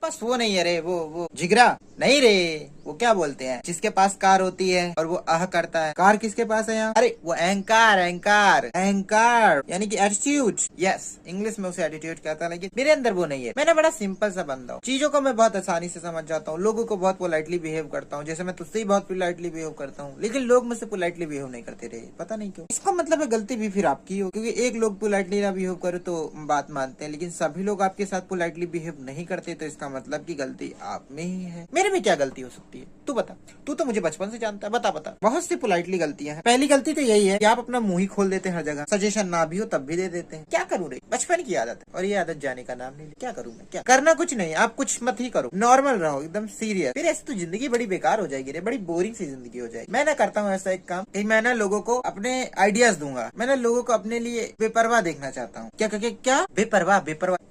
बस वो नहीं है रे, वो जिगरा नहीं रे, वो क्या बोलते हैं जिसके पास कार होती है और वो आह करता है। कार किसके पास है यहाँ? अरे वो अहंकार, अहंकार, अहंकार यानी कि एटीट्यूड। यस, इंग्लिश में उसे एटीट्यूड कहता है, लेकिन मेरे अंदर वो नहीं है। मैंने बड़ा सिंपल सा बंदा हूँ, चीजों को मैं बहुत आसानी से समझ जाता हूँ, लोगों को बहुत पोलाइटली बिहेव करता हूँ। जैसे मैं तुझसे ही बहुत पोलाइटली बिहेव करता हूँ, लेकिन लोग मुझसे पोलाइटली बिहेव नहीं करते रहे, पता नहीं क्यों। इसका मतलब है गलती भी फिर आपकी हो, क्योंकि एक लोग पोलाइटली ना बिहेव करे तो बात मानते हैं, लेकिन सभी लोग आपके साथ पोलाइटली बिहेव नहीं करते, तो इसका मतलब की गलती आप में ही है। मेरे में क्या गलती हो सकती है तू बता, तू तो मुझे बचपन से जानता है, बता बता। बहुत सी पोलाइटली गलतियां हैं। पहली गलती तो यही है कि आप अपना मुंह ही खोल देते हैं हर जगह, सजेशन ना भी हो तब भी दे देते हैं। क्या करूँ रे, बचपन की आदत है और ये आदत जाने का नाम नहीं। क्या करूँ मैं, क्या करना कुछ नहीं, आप कुछ मत ही करो, नॉर्मल रहो, एकदम सीरियस। फिर ऐसे तो जिंदगी बड़ी बेकार हो जाएगी रे, बड़ी बोरिंग सी जिंदगी हो जाएगी। मैं ना करता हूँ ऐसा एक काम कि मैं ना लोगों को अपने आइडियाज दूंगा, मैं ना लोगों को अपने लिए बेपरवाह देखना चाहता हूँ। क्या बेपरवाह, बेपरवाह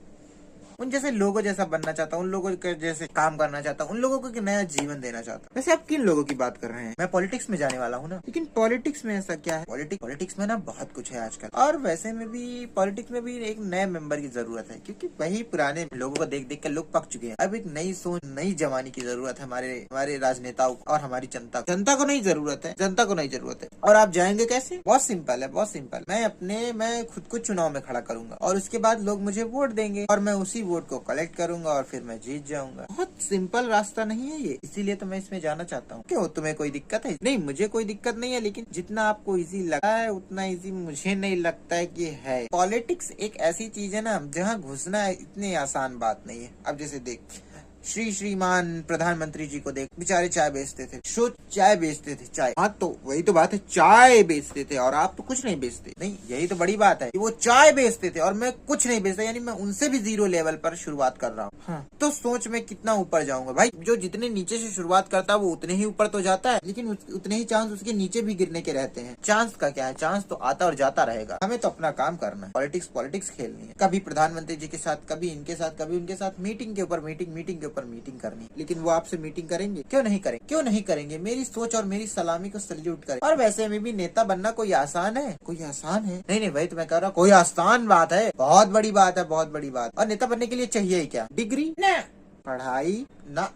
उन जैसे लोगों जैसा बनना चाहता हूँ, उन लोगों के जैसे काम करना चाहता हूँ, उन लोगों को एक नया जीवन देना चाहता हूँ। वैसे आप किन लोगों की बात कर रहे हैं? मैं पॉलिटिक्स में जाने वाला हूँ ना, लेकिन पॉलिटिक्स में ऐसा क्या है? पॉलिटिक्स में ना बहुत कुछ है आजकल, और वैसे में भी पॉलिटिक्स में भी एक नए मेंबर की जरूरत है, क्योंकि वही पुराने लोगों को देख देख कर लोग पक चुके हैं। अब एक नई सोच, नई जवानी की जरूरत है हमारे राजनेताओं और हमारी जनता को नहीं जरूरत है, जनता को नहीं जरूरत है। और आप जाएंगे कैसे? बहुत सिंपल है, बहुत सिंपल। मैं खुद को चुनाव में खड़ा करूंगा और उसके बाद लोग मुझे वोट देंगे और मैं उसी वोट को कलेक्ट करूंगा और फिर मैं जीत जाऊंगा। बहुत सिंपल रास्ता नहीं है ये, इसीलिए तो मैं इसमें जाना चाहता हूँ। क्यों, तुम्हें कोई दिक्कत है? नहीं, मुझे कोई दिक्कत नहीं है, लेकिन जितना आपको इजी लगता है उतना इजी मुझे नहीं लगता है कि है। पॉलिटिक्स एक ऐसी चीज है ना जहाँ घुसना इतनी आसान बात नहीं है। अब जैसे देख, श्रीमान प्रधानमंत्री जी को देख, बेचारे चाय बेचते थे, चाय बेचते थे, चाय। हाँ तो वही तो बात है, चाय बेचते थे और आप तो कुछ नहीं बेचते। नहीं, यही तो बड़ी बात है कि वो चाय बेचते थे और मैं कुछ नहीं बेचता, यानी मैं उनसे भी जीरो लेवल पर शुरुआत कर रहा हूँ। हाँ, तो सोच में कितना ऊपर जाऊंगा भाई। जो जितने नीचे से शुरुआत करता है वो उतने ही ऊपर तो जाता है, लेकिन उतने ही चांस उसके नीचे भी गिरने के रहते हैं। चांस का क्या है, चांस तो आता और जाता रहेगा। हमें तो अपना काम करना है, पॉलिटिक्स खेलनी है। कभी प्रधानमंत्री जी के साथ, कभी इनके साथ, कभी उनके साथ, मीटिंग के ऊपर मीटिंग करनी, लेकिन वो आपसे मीटिंग करेंगे? क्यों नहीं करेंगे? मेरी सोच और मेरी सलामी को सल्यूट करें। और वैसे में भी नेता बनना कोई आसान है? नहीं भाई, तो मैं कह रहा हूँ कोई आसान बात है, बहुत बड़ी बात है, बहुत बड़ी बात। और नेता बनने के लिए चाहिए ही क्या? डिग्री ना, पढ़ाई ना,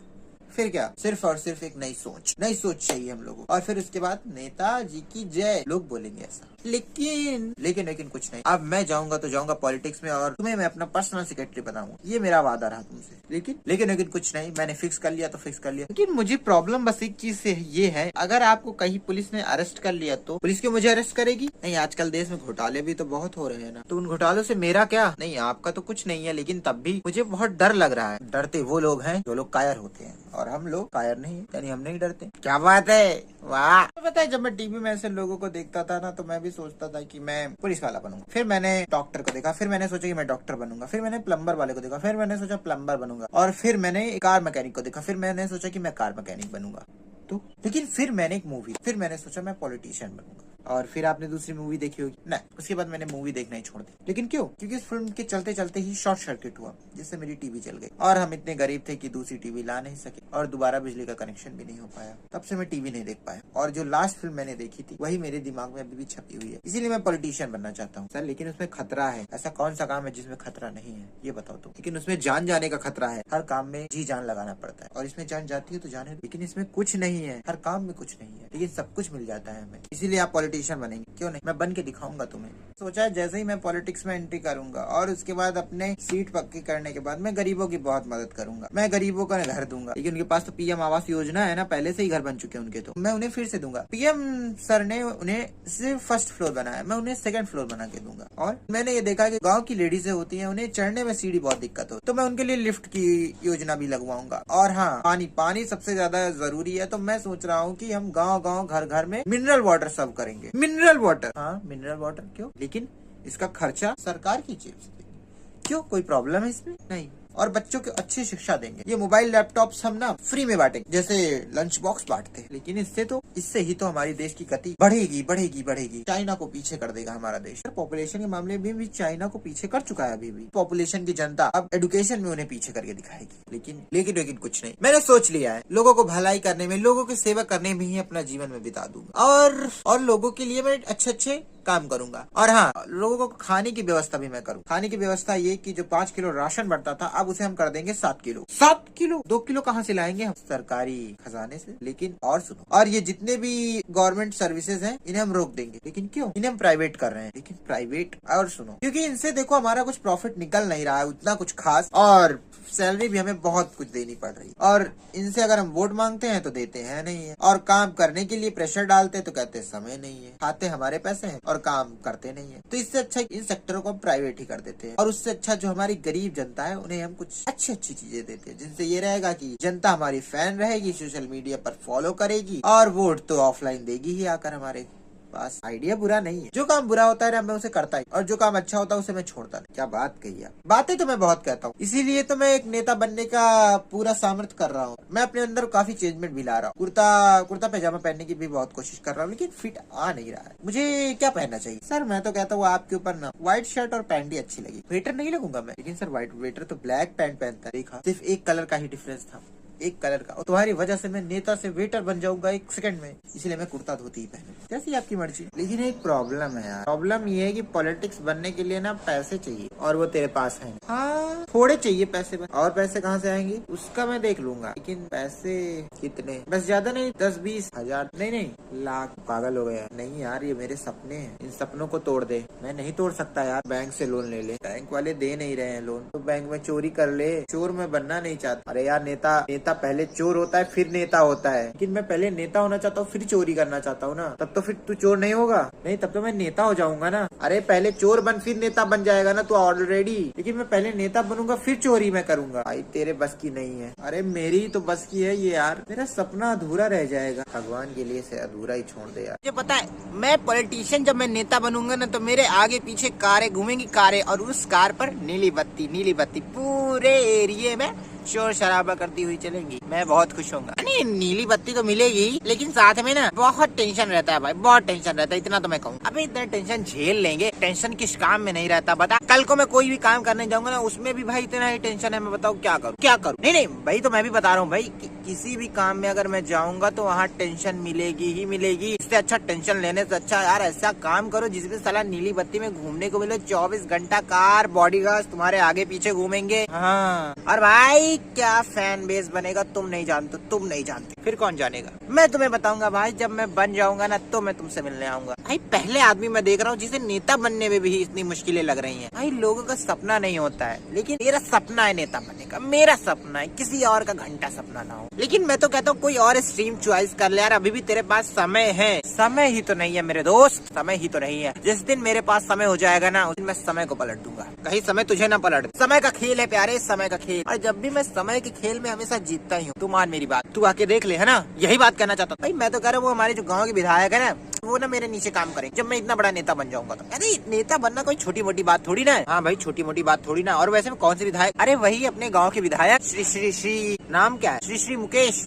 फिर क्या? सिर्फ और सिर्फ एक नई सोच चाहिए हम लोगों को। और फिर उसके बाद नेताजी की जय, लोग बोलेंगे ऐसा। लेकिन कुछ नहीं। अब मैं जाऊंगा तो जाऊंगा पॉलिटिक्स में और तुम्हें मैं अपना पर्सनल सेक्रेटरी बनाऊंगा, ये मेरा वादा रहा तुमसे। लेकिन कुछ नहीं, मैंने फिक्स कर लिया तो फिक्स कर लिया। लेकिन मुझे प्रॉब्लम बस एक चीज से ये है, अगर आपको कहीं पुलिस ने अरेस्ट कर लिया तो पुलिस क्यों मुझे अरेस्ट करेगी? नहीं, आजकल देश में घोटाले भी तो बहुत हो रहे हैं ना, तो उन घोटालों से मेरा क्या? नहीं, आपका तो कुछ नहीं है, लेकिन तब भी मुझे बहुत डर लग रहा है। डरते वो लोग हैं जो लोग कायर होते हैं, और हम लोग कायर नहीं, यानी हम नहीं डरते। क्या बात है, वाह। पता है, जब मैं टीवी में ऐसे लोगों को देखता था ना, तो मैं भी सोचता था कि मैं पुलिस वाला बनूंगा। फिर मैंने डॉक्टर को देखा, फिर मैंने सोचा कि मैं डॉक्टर बनूंगा। फिर मैंने प्लम्बर वाले को देखा, फिर मैंने सोचा प्लम्बर बनूंगा। और फिर मैंने कार मैकेनिक को देखा, फिर मैंने सोचा कि मैं कार मैकेनिक बनूंगा। तो लेकिन फिर मैंने सोचा मैं पॉलिटिशियन बनूंगा। और फिर आपने दूसरी मूवी देखी होगी ना, उसके बाद मैंने मूवी देखना ही छोड़ दी। लेकिन क्यों? क्योंकि इस फिल्म के चलते चलते ही शॉर्ट सर्किट हुआ, जिससे मेरी टीवी जल गई और हम इतने गरीब थे कि दूसरी टीवी ला नहीं सके और दोबारा बिजली का कनेक्शन भी नहीं हो पाया। तब से मैं टीवी नहीं देख पाया, और जो लास्ट फिल्म मैंने देखी थी वही मेरे दिमाग में अभी भी छपी हुई है। इसीलिए मैं पॉलिटिशियन बनना चाहता हूँ। सर, लेकिन उसमें खतरा है। ऐसा कौन सा काम है जिसमें खतरा नहीं है, ये बताओ तुम। लेकिन उसमें जान जाने का खतरा है। हर काम में जी जान लगाना पड़ता है, और इसमें जान जाती है तो जाने। लेकिन इसमें कुछ नहीं है, हर काम में कुछ नहीं है, लेकिन सब कुछ मिल जाता है हमें। इसीलिए आप पॉलिटिशियन बनेंगे? क्यों नहीं, मैं बन के दिखाऊंगा तुम्हें। सोचा है जैसे ही मैं पॉलिटिक्स में एंट्री करूंगा और उसके बाद अपने सीट पक्की करने के बाद मैं गरीबों की बहुत मदद करूंगा। मैं गरीबों का घर दूंगा, लेकिन उनके पास तो पीएम आवास योजना है ना, पहले से ही घर बन चुके हैं उनके, तो मैं उन्हें फिर से दूंगा। पीएम सर ने उन्हें सिर्फ फर्स्ट फ्लोर बनाया, मैं उन्हें सेकंड फ्लोर बना के दूंगा। और मैंने ये देखा कि गाँव की लेडीज होती है, उन्हें चढ़ने में सीढ़ी बहुत दिक्कत हो, तो मैं उनके लिए लिफ्ट की योजना भी लगवाऊंगा। और हाँ, पानी सबसे ज्यादा जरूरी है, तो मैं सोच रहा हूँ कि हम गाँव घर घर में मिनरल वाटर सर्व करेंगे। मिनरल वाटर, हाँ मिनरल वाटर। क्यों? लेकिन इसका खर्चा सरकार की जेब से देगी। क्यों, कोई प्रॉब्लम है इसमें? नहीं। और बच्चों को अच्छी शिक्षा देंगे। ये मोबाइल लैपटॉप्स हम ना फ्री में बांटेंगे, जैसे लंच बॉक्स बांटते हैं। लेकिन इससे ही तो हमारी देश की गति बढ़ेगी। चाइना को पीछे कर देगा हमारा देश। पॉपुलेशन के मामले में भी चाइना को पीछे कर चुका है। अभी भी पॉपुलेशन की जनता अब एजुकेशन में उन्हें पीछे करके दिखाएगी। लेकिन कुछ नहीं, मैंने सोच लिया है, लोगों को भलाई करने में, लोगों की सेवा करने में ही अपना जीवन में बिता दूंगा। और लोगों के लिए मैं अच्छे काम करूंगा। और हाँ, लोगों को खाने की व्यवस्था भी मैं करूँ। खाने की व्यवस्था ये कि जो 5 किलो राशन बढ़ता था, अब उसे हम कर देंगे 7 किलो। 7 किलो? 2 किलो कहाँ से लाएंगे हम? सरकारी खजाने से। लेकिन और सुनो, और ये जितने भी गवर्नमेंट सर्विसेज हैं, इन्हें हम रोक देंगे। लेकिन क्यों? इन्हें हम प्राइवेट कर रहे हैं। लेकिन प्राइवेट, और सुनो, क्योंकि इनसे देखो हमारा कुछ प्रॉफिट निकल नहीं रहा है उतना कुछ खास, और सैलरी भी हमें बहुत कुछ देनी पड़ रही है। और इनसे अगर हम वोट मांगते हैं तो देते हैं नहीं है, और काम करने के लिए प्रेशर डालते हैं तो कहते हैं समय नहीं है। खाते हमारे पैसे हैं और काम करते नहीं है। तो इससे अच्छा इन सेक्टरों को हम प्राइवेट ही कर देते हैं, और उससे अच्छा जो हमारी गरीब जनता है उन्हें हम कुछ अच्छी अच्छी चीजें देते हैं, जिनसे ये रहेगा कि जनता हमारी फैन रहेगी, सोशल मीडिया पर फॉलो करेगी, और वोट तो ऑफलाइन देगी ही आकर हमारे पास। आइडिया बुरा नहीं है। जो काम बुरा होता है ना, मैं उसे करता ही, और जो काम अच्छा होता है उसे मैं छोड़ता नहीं। क्या बात कही आप। बातें तो मैं बहुत कहता हूँ, इसीलिए तो मैं एक नेता बनने का पूरा सामर्थ्य कर रहा हूँ। मैं अपने अंदर काफी चेंजमेंट भी ला रहा हूँ। कुर्ता पैजामा पहनने की भी बहुत कोशिश कर रहा हूँ, लेकिन फिट आ नहीं रहा है। मुझे क्या पहनना चाहिए सर? मैं तो कहता हूँ आपके ऊपर ना व्हाइट शर्ट और पैंट ही अच्छी लगी। वेटर नहीं लगूंगा मैं। लेकिन सर व्हाइट वेटर तो ब्लैक पैंट पहनता है। देखा, सिर्फ एक कलर का ही डिफरेंस था, एक कलर का, और तुम्हारी वजह से मैं नेता से वेटर बन जाऊंगा 1 सेकंड में, इसलिए मैं कुर्ता धोती ही पहनूंगा। जैसी आपकी मर्जी। लेकिन एक प्रॉब्लम है यार। प्रॉब्लम ये है कि पॉलिटिक्स बनने के लिए ना पैसे चाहिए, और वो तेरे पास है। हाँ, थोड़े चाहिए पैसे, और पैसे कहाँ से आएंगे उसका मैं देख लूंगा। लेकिन पैसे कितने? बस ज्यादा नहीं, 10-20 हजार, नहीं लाख। पागल हो गया। नहीं यार, ये मेरे सपने हैं, इन सपनों को तोड़ दे। मैं नहीं तोड़ सकता यार। बैंक से लोन ले ले, बैंक वाले दे नहीं रहे हैं लोन, तो बैंक में चोरी कर ले। चोर मैं बनना नहीं चाहता। अरे यार, नेता पहले चोर होता है फिर नेता होता है, लेकिन मैं पहले नेता होना चाहता हूँ फिर चोरी करना चाहता हूँ ना। तब तो फिर तू चोर नहीं होगा। नहीं, तब तो मैं नेता हो जाऊंगा ना। अरे पहले चोर बन फिर नेता बन जाएगा ना तू ऑलरेडी। लेकिन मैं पहले नेता बनूंगा फिर चोरी मैं करूंगा। भाई तेरे बस की नहीं है। अरे मेरी तो बस की है ये यार। मेरा सपना अधूरा रह जाएगा। भगवान के लिए से अधूरा ही छोड़ दे यार। मुझे पता है, मैं पॉलिटिशियन जब मैं नेता बनूंगा ना, तो मेरे आगे पीछे कारें घूमेंगी, कारें, और उस कार पर नीली बत्ती पूरे एरिया में शोर शराबा करती हुई चलेंगी। मैं बहुत खुश होऊंगा। नहीं, नीली बत्ती तो मिलेगी, लेकिन साथ में ना बहुत टेंशन रहता है भाई, बहुत टेंशन रहता है। इतना तो मैं कहूँ। अबे इतना टेंशन झेल लेंगे। टेंशन किस काम में नहीं रहता बता। कल को मैं कोई भी काम करने जाऊंगा ना, उसमें भी भाई इतना ही टेंशन है। मैं बताऊँ क्या करूँ। नहीं भाई, तो मैं भी बता रहा हूँ भाई, किसी भी काम में अगर मैं जाऊंगा तो वहाँ टेंशन मिलेगी ही मिलेगी। इससे अच्छा टेंशन लेने से अच्छा यार ऐसा काम करो जिसमें साला नीली बत्ती में घूमने को मिले। 24 घंटा कार बॉडीगार्ड तुम्हारे आगे पीछे घूमेंगे। हाँ, और भाई क्या फैन बेस बनेगा तुम नहीं जानते। फिर कौन जानेगा? मैं तुम्हें बताऊंगा भाई, जब मैं बन जाऊंगा ना तो मैं तुमसे मिलने आऊंगा। भाई पहले आदमी मैं देख रहा हूँ जिसे नेता बनने में भी इतनी मुश्किलें लग रही हैं। भाई लोगों का सपना नहीं होता है, लेकिन मेरा सपना है नेता बनने का। मेरा सपना है, किसी और का घंटा सपना ना हो। लेकिन मैं तो कहता हूँ कोई और स्ट्रीम चॉइस कर ले यार। अभी भी तेरे पास समय है। समय ही तो नहीं है मेरे दोस्त, समय ही तो नहीं है। जिस दिन मेरे पास समय हो जाएगा ना, उस दिन मैं समय को पलट दूंगा। कहीं समय तुझे ना पलट दे। समय का खेल है प्यारे, समय का खेल। और जब भी मैं समय के खेल में हमेशा जीतता ही हूँ। तू मान मेरी बात, तू आके देख ले, है ना। यही बात कहना चाहता हूँ भाई। मैं तो कह रहा हूँ वो हमारे जो गाँव के विधायक है ना, वो ना मेरे नीचे काम करें जब मैं इतना बड़ा नेता बन जाऊंगा तो। अरे नेता बनना कोई छोटी मोटी बात थोड़ी ना है। हाँ भाई, छोटी मोटी बात थोड़ी ना। और वैसे में कौन से विधायक? अरे वही अपने गांव के विधायक श्री नाम क्या है? श्री मुकेश।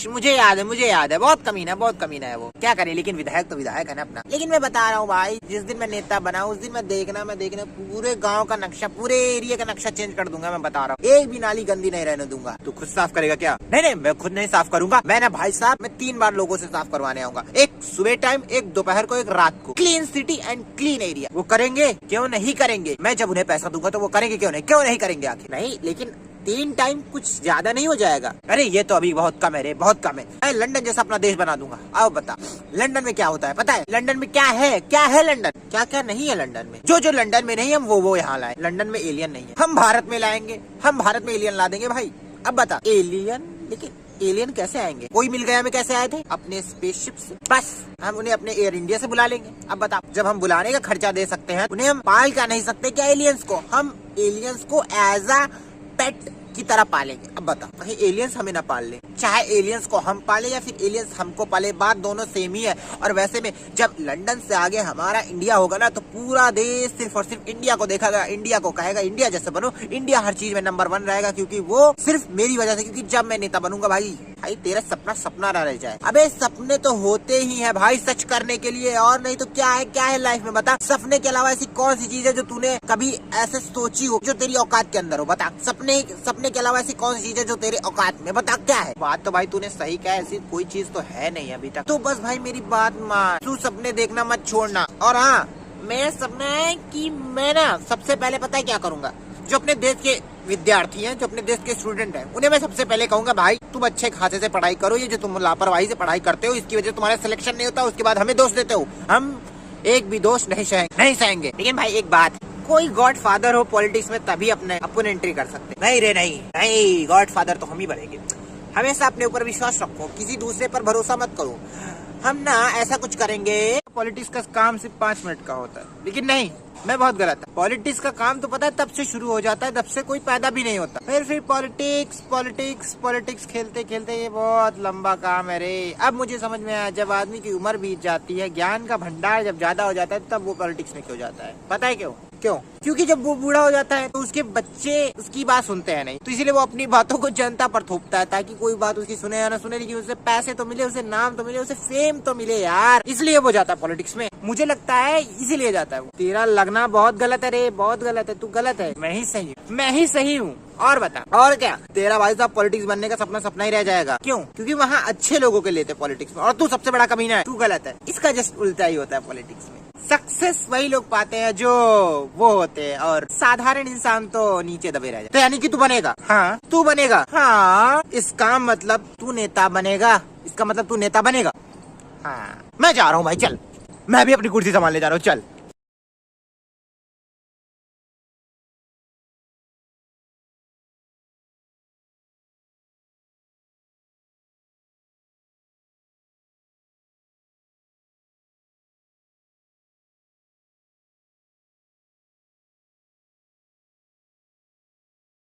मुझे याद है। बहुत कमीना है वो। क्या करे, लेकिन विधायक तो विधायक है ना अपना। लेकिन मैं बता रहा हूँ भाई, जिस दिन मैं नेता बना उस दिन मैं देखना पूरे गाँव का नक्शा, पूरे एरिया का नक्शा चेंज कर दूंगा। मैं बता रहा हूँ, एक भी नाली गंदी नहीं रहने दूंगा। तू खुद साफ करेगा क्या? नहीं, मैं खुद नहीं साफ करूंगा। मैं ना भाई साहब, मैं 3 बार लोगों से साफ करवाने आऊंगा। एक सुबह टाइम, एक दोपहर को, एक रात को। Clean city and clean area. वो करेंगे? क्यों नहीं करेंगे? मैं जब उन्हें पैसा दूंगा तो वो करेंगे। क्यों नहीं करेंगे आखिर? नहीं, लेकिन 3 टाइम कुछ ज्यादा नहीं हो जाएगा? अरे ये तो अभी बहुत कम है रे, बहुत कम है। मैं लंदन जैसा अपना देश बना दूंगा। अब बता, लंदन में क्या होता है पता है? लंदन में क्या है लंदन? क्या नहीं है लंदन में? जो लंदन में नहीं, हम वो यहाँ लाए। लंदन में एलियन नहीं है, हम भारत में लाएंगे। हम भारत में एलियन ला देंगे भाई। अब बता, एलियन, लेकिन एलियन कैसे आएंगे? कोई मिल गया में कैसे आए थे? अपने स्पेसशिप से। बस हम उन्हें अपने एयर इंडिया से बुला लेंगे। अब बता, जब हम बुलाने का खर्चा दे सकते हैं, उन्हें हम पाल क्या नहीं सकते क्या एलियंस को? हम एलियंस को एज अ पेट की तरह पालेंगे। अब बता, कहीं एलियंस हमें ना पाल ले। चाहे एलियंस को हम पाले या फिर एलियंस हमको पाले, बात दोनों सेम ही है। और वैसे में जब लंदन से आगे हमारा इंडिया होगा ना, तो पूरा देश सिर्फ और सिर्फ इंडिया को देखेगा, इंडिया को कहेगा इंडिया जैसे बनो। इंडिया हर चीज में नंबर 1 रहेगा, क्योंकि वो सिर्फ मेरी वजह से। क्योंकि जब मैं नेता बनूंगा भाई, भाई तेरा सपना सपना ना रह जाए। अबे सपने तो होते ही है भाई सच करने के लिए, और नहीं तो क्या है लाइफ में। बता सपने के अलावा ऐसी कौन सी चीज है जो तूने कभी ऐसे सोची हो जो तेरी औकात के अंदर हो। बता सपने के अलावा ऐसी कौन सी चीज है जो तेरे औकात में, बता क्या है। बात तो भाई तूने सही कहा, ऐसी कोई चीज तो है नहीं अभी तक। तो बस भाई मेरी बात मान, तू सपने देखना मत छोड़ना। और हाँ, मेरा सपना है कि मैं ना सबसे पहले पता है क्या करूंगा, जो अपने देश के विद्यार्थी हैं, जो अपने देश के स्टूडेंट हैं, उन्हें मैं सबसे पहले कहूंगा भाई तुम अच्छे खासे से पढ़ाई करो। ये जो तुम लापरवाही से पढ़ाई करते हो इसकी वजह से तुम्हारा सिलेक्शन नहीं होता, उसके बाद हमें दोष देते हो। हम एक भी दोष नहीं सहेंगे। लेकिन भाई एक बात, कोई गॉड फादर हो पॉलिटिक्स में तभी अपन एंट्री कर सकते। नहीं रे नहीं, गॉड फादर तो हम ही बनेंगे। हमेशा अपने ऊपर विश्वास रखो, किसी दूसरे पर भरोसा मत करो। हम ना ऐसा कुछ करेंगे। पॉलिटिक्स का काम सिर्फ 5 मिनट का होता है, लेकिन नहीं, मैं बहुत गलत है। पॉलिटिक्स का काम तो पता है तब से शुरू हो जाता है, तब से कोई पैदा भी नहीं होता। फिर पॉलिटिक्स खेलते खेलते ये बहुत लंबा काम है रे। अब मुझे समझ में आया, जब आदमी की उम्र बीत जाती है, ज्ञान का भंडार जब ज्यादा हो जाता है, तब वो पॉलिटिक्स में क्यों जाता है। पता है क्यों? क्योंकि जब वो बूढ़ा हो जाता है तो उसके बच्चे उसकी बात सुनते हैं नहीं, तो इसीलिए वो अपनी बातों को जनता पर थोपता है, ताकि कोई बात उसकी सुने या ना सुने, लेकिन उसे पैसे तो मिले, उसे नाम तो मिले, उसे फेम तो मिले यार। इसलिए वो जाता है पॉलिटिक्स में, मुझे लगता है इसीलिए जाता है वो। तेरा लगना बहुत गलत है रे, बहुत गलत है। तू गलत है, मैं ही सही हूँ। और बता, और क्या तेरा भाई साहब पॉलिटिक्स बनने का सपना ही रह जाएगा। क्यों? क्योंकि वहाँ अच्छे लोगों के लेते पॉलिटिक्स में, और तू सबसे बड़ा कमीना है, तू गलत है। इसका जस्ट उल्टा ही होता है पॉलिटिक्स में। सक्सेस वही लोग पाते हैं जो वो होते हैं, और साधारण इंसान तो नीचे दबे रह जाते। तो यानी कि तू बनेगा? हाँ तू बनेगा। हाँ, इसका मतलब तू नेता बनेगा। हाँ, मैं जा रहा हूँ भाई, चल, मैं भी अपनी कुर्सी संभालने जा रहा हूँ, चल।